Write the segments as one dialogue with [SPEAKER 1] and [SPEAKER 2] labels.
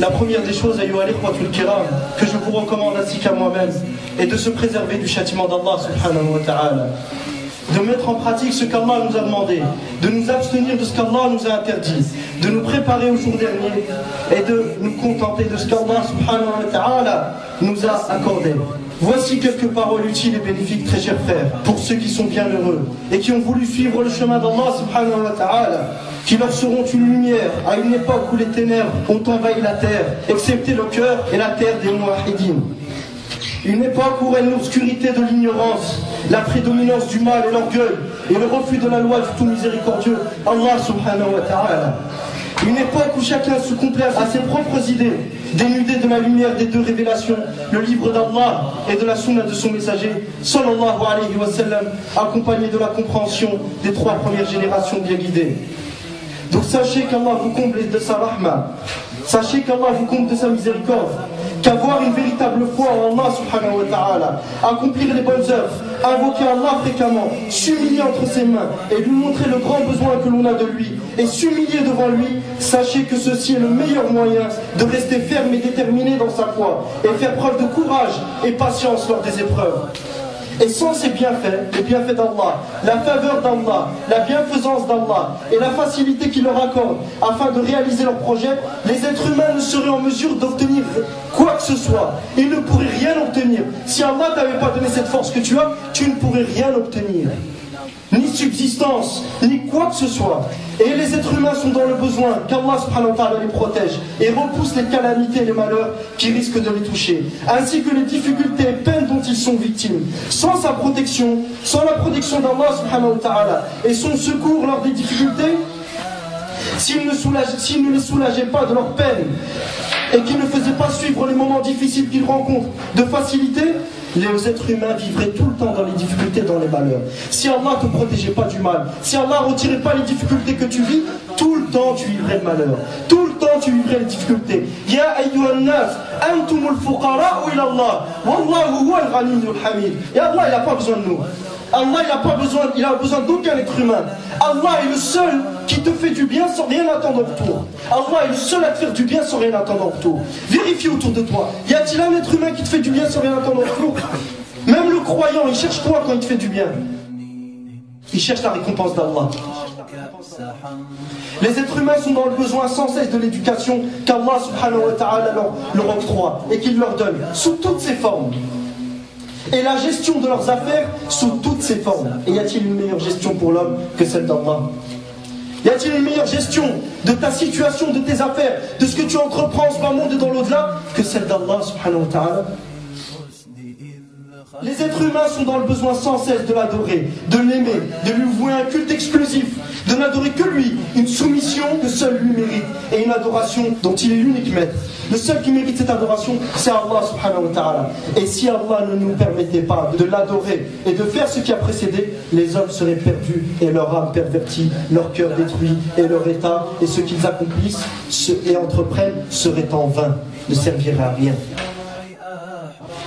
[SPEAKER 1] La première des choses, ayyuha al-ikhwatul kiram, que je vous recommande ainsi qu'à moi-même, est de se préserver du châtiment d'Allah subhanahu wa ta'ala, de mettre en pratique ce qu'Allah nous a demandé, de nous abstenir de ce qu'Allah nous a interdit, de nous préparer au jour dernier et de nous contenter de ce qu'Allah subhanahu wa ta'ala nous a accordé. Voici quelques paroles utiles et bénéfiques, très chers frères, pour ceux qui sont bienheureux et qui ont voulu suivre le chemin d'Allah subhanahu wa ta'ala, qui leur seront une lumière à une époque où les ténèbres ont envahi la terre, excepté le cœur et la terre des muwahhidines. Une époque où règne l'obscurité de l'ignorance, la prédominance du mal et l'orgueil, et le refus de la loi du tout miséricordieux, Allah subhanahu wa ta'ala. Une époque où chacun se complaît à ses propres idées, dénudé de la lumière des deux révélations, le livre d'Allah et de la sunna de son messager, sallallahu alayhi wa sallam, accompagné de la compréhension des trois premières générations bien guidées. Donc sachez qu'Allah vous comble de sa rahma, sachez qu'Allah vous comble de sa miséricorde, qu'avoir une véritable foi en Allah subhanahu wa ta'ala, accomplir les bonnes œuvres, invoquer Allah fréquemment, s'humilier entre ses mains et lui montrer le grand besoin que l'on a de lui et s'humilier devant lui, sachez que ceci est le meilleur moyen de rester ferme et déterminé dans sa foi et faire preuve de courage et patience lors des épreuves. Et sans ces bienfaits, les bienfaits d'Allah, la faveur d'Allah, la bienfaisance d'Allah et la facilité qu'il leur accorde afin de réaliser leurs projets, les êtres humains ne seraient en mesure d'obtenir quoi que ce soit. Ils ne pourraient rien obtenir. Si Allah t'avait pas donné cette force que tu as, tu ne pourrais rien obtenir. Ni subsistance, ni quoi que ce soit. Et les êtres humains sont dans le besoin qu'Allah subhanahu wa ta'ala les protège et repousse les calamités et les malheurs qui risquent de les toucher, ainsi que les difficultés et peines dont ils sont victimes. Sans sa protection, sans la protection d'Allah subhanahu wa ta'ala et son secours lors des difficultés, s'il ne les soulageait pas de leurs peines et qu'il ne faisait pas suivre les moments difficiles qu'ils rencontrent de facilité, les êtres humains vivraient tout le temps dans les difficultés, dans les malheurs. Si Allah ne te protégeait pas du mal, si Allah ne retirait pas les difficultés que tu vis, tout le temps tu vivrais le malheur. Tout le temps tu vivrais les difficultés. Ya ayyuhan nas, antumul fuqara'u ila Allah, wallahu huwal ghaniyyul hamid. Et Allah, il n'a pas besoin de nous. Allah, il a besoin d'aucun être humain. Allah est le seul qui te fait du bien sans rien attendre en retour. Allah est le seul à te faire du bien sans rien attendre en retour. Vérifie autour de toi. Y a-t-il un être humain qui te fait du bien sans rien attendre en retour? Même le croyant, il cherche quoi quand il te fait du bien? Il cherche la récompense d'Allah. Les êtres humains sont dans le besoin sans cesse de l'éducation qu'Allah subhanahu wa ta'ala leur octroie et qu'il leur donne sous toutes ses formes. Et la gestion de leurs affaires sous toutes ses formes. Et y a-t-il une meilleure gestion pour l'homme que celle d'Allah? Y a-t-il une meilleure gestion de ta situation, de tes affaires, de ce que tu entreprends en ce bas monde et dans l'au-delà que celle d'Allah subhanahu wa ta'ala? Les êtres humains sont dans le besoin sans cesse de l'adorer, de l'aimer, de lui vouer un culte exclusif, de n'adorer que lui, une soumission que seul lui mérite, et une adoration dont il est l'unique maître. Le seul qui mérite cette adoration, c'est Allah subhanahu wa ta'ala. Et si Allah ne nous permettait pas de l'adorer et de faire ce qui a précédé, les hommes seraient perdus et leur âme pervertie, leur cœur détruit et leur état, et ce qu'ils accomplissent et entreprennent serait en vain, ne servirait à rien.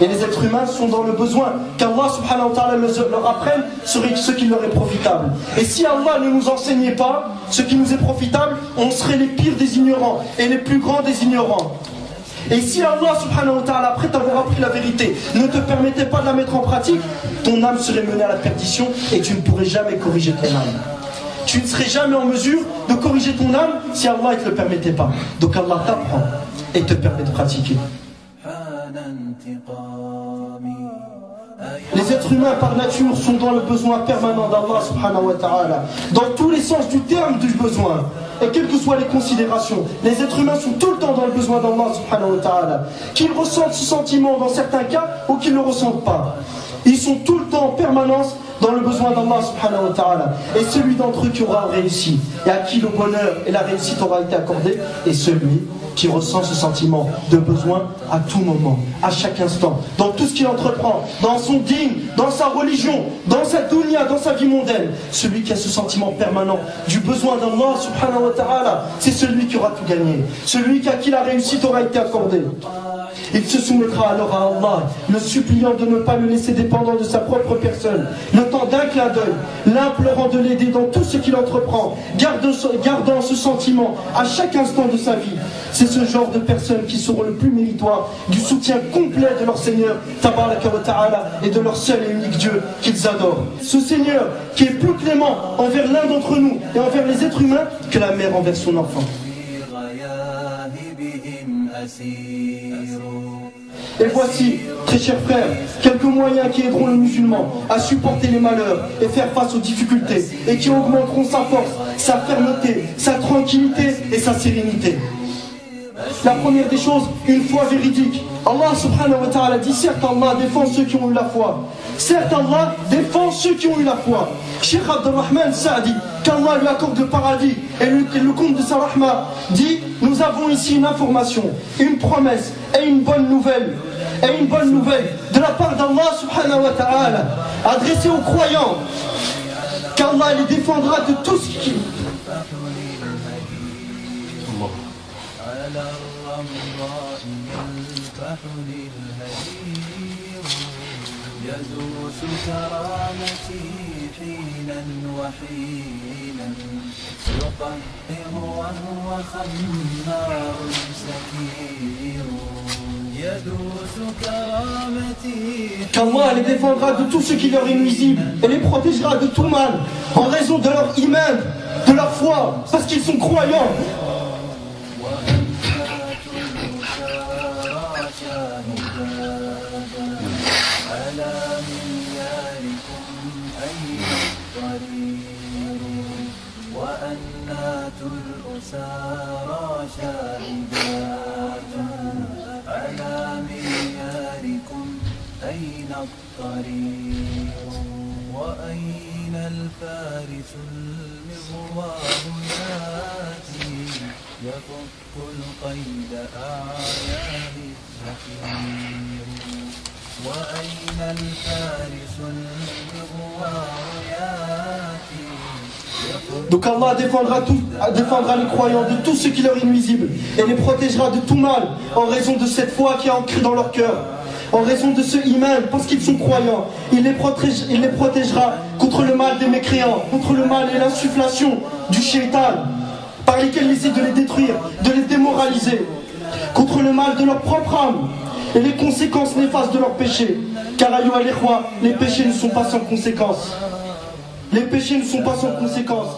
[SPEAKER 1] Et les êtres humains sont dans le besoin qu'Allah subhanahu wa ta'ala leur apprenne ce qui leur est profitable. Et si Allah ne nous enseignait pas ce qui nous est profitable, on serait les pires des ignorants et les plus grands des ignorants. Et si Allah subhanahu wa ta'ala, après t'avoir appris la vérité, ne te permettait pas de la mettre en pratique, ton âme serait menée à la perdition et tu ne pourrais jamais corriger ton âme. Tu ne serais jamais en mesure de corriger ton âme si Allah ne te le permettait pas. Donc Allah t'apprend et te permet de pratiquer. Les êtres humains par nature sont dans le besoin permanent d'Allah subhanahu wa ta'ala, dans tous les sens du terme du besoin. Et quelles que soient les considérations, les êtres humains sont tout le temps dans le besoin d'Allah subhanahu wa ta'ala. Qu'ils ressentent ce sentiment dans certains cas ou qu'ils ne le ressentent pas. Ils sont tout le temps en permanence dans le besoin d'Allah subhanahu wa ta'ala. Et celui d'entre eux qui aura réussi et à qui le bonheur et la réussite aura été accordé est celui qui ressent ce sentiment de besoin à tout moment, à chaque instant, dans tout ce qu'il entreprend, dans son dîn, dans sa religion, dans sa dunya, dans sa vie mondaine. Celui qui a ce sentiment permanent du besoin d'Allah subhanahu wa ta'ala, c'est celui qui aura tout gagné. Celui à qui la réussite aura été accordée. Il se soumettra alors à Allah, le suppliant de ne pas le laisser dépendant de sa propre personne, le temps d'un clin d'œil, l'implorant de l'aider dans tout ce qu'il entreprend, gardant ce sentiment à chaque instant de sa vie. C'est ce genre de personnes qui seront le plus méritoires du soutien complet de leur Seigneur, Tabaraka wa Ta'ala, et de leur seul et unique Dieu qu'ils adorent. Ce Seigneur qui est plus clément envers l'un d'entre nous et envers les êtres humains que la mère envers son enfant. Et voici, très chers frères, quelques moyens qui aideront le musulman à supporter les malheurs et faire face aux difficultés, et qui augmenteront sa force, sa fermeté, sa tranquillité et sa sérénité. La première des choses, une foi véridique. Allah subhanahu wa ta'ala dit, certes Allah défend ceux qui ont eu la foi. Certes Allah défend ceux qui ont eu la foi. Cheikh Abdurrahman Sa'di, qu'Allah lui accorde le paradis, et le compte de sa rahma, dit, nous avons ici une information, une promesse et une bonne nouvelle. Et une bonne nouvelle de la part d'Allah subhanahu wa ta'ala, adressée aux croyants, qu'Allah les défendra de tout ce qui...
[SPEAKER 2] يدوس كرامتي حينا وحينا يقهر وهو خمار سكير يدوس كرامتي.
[SPEAKER 1] Qu'Allah les défendra de tout ce qui leur est nuisible et les protégera de tout mal en raison de leur iman, de leur foi, parce qu'ils sont croyants.
[SPEAKER 2] وأنات الأسارى شاهدات على معياركم أين الطريق وأين الفارس المغوار ياتي يفك القيد أعياه الزفير وأين الفارس المغوار ياتي.
[SPEAKER 1] Donc Allah défendra les croyants de tout ce qui leur est nuisible et les protégera de tout mal en raison de cette foi qui est ancrée dans leur cœur, en raison de ce iman, parce qu'ils sont croyants. Il les protégera contre le mal des mécréants, contre le mal et l'insufflation du shaitan par lesquels il essaie de les détruire, de les démoraliser, contre le mal de leur propre âme et les conséquences néfastes de leurs péchés. Car ayyuha al-ikhwa, les péchés ne sont pas sans conséquences. Les péchés ne sont pas sans conséquences.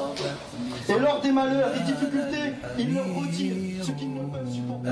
[SPEAKER 1] Et lors des malheurs, des difficultés, ils leur retirent ce qu'ils ne peuvent supporter.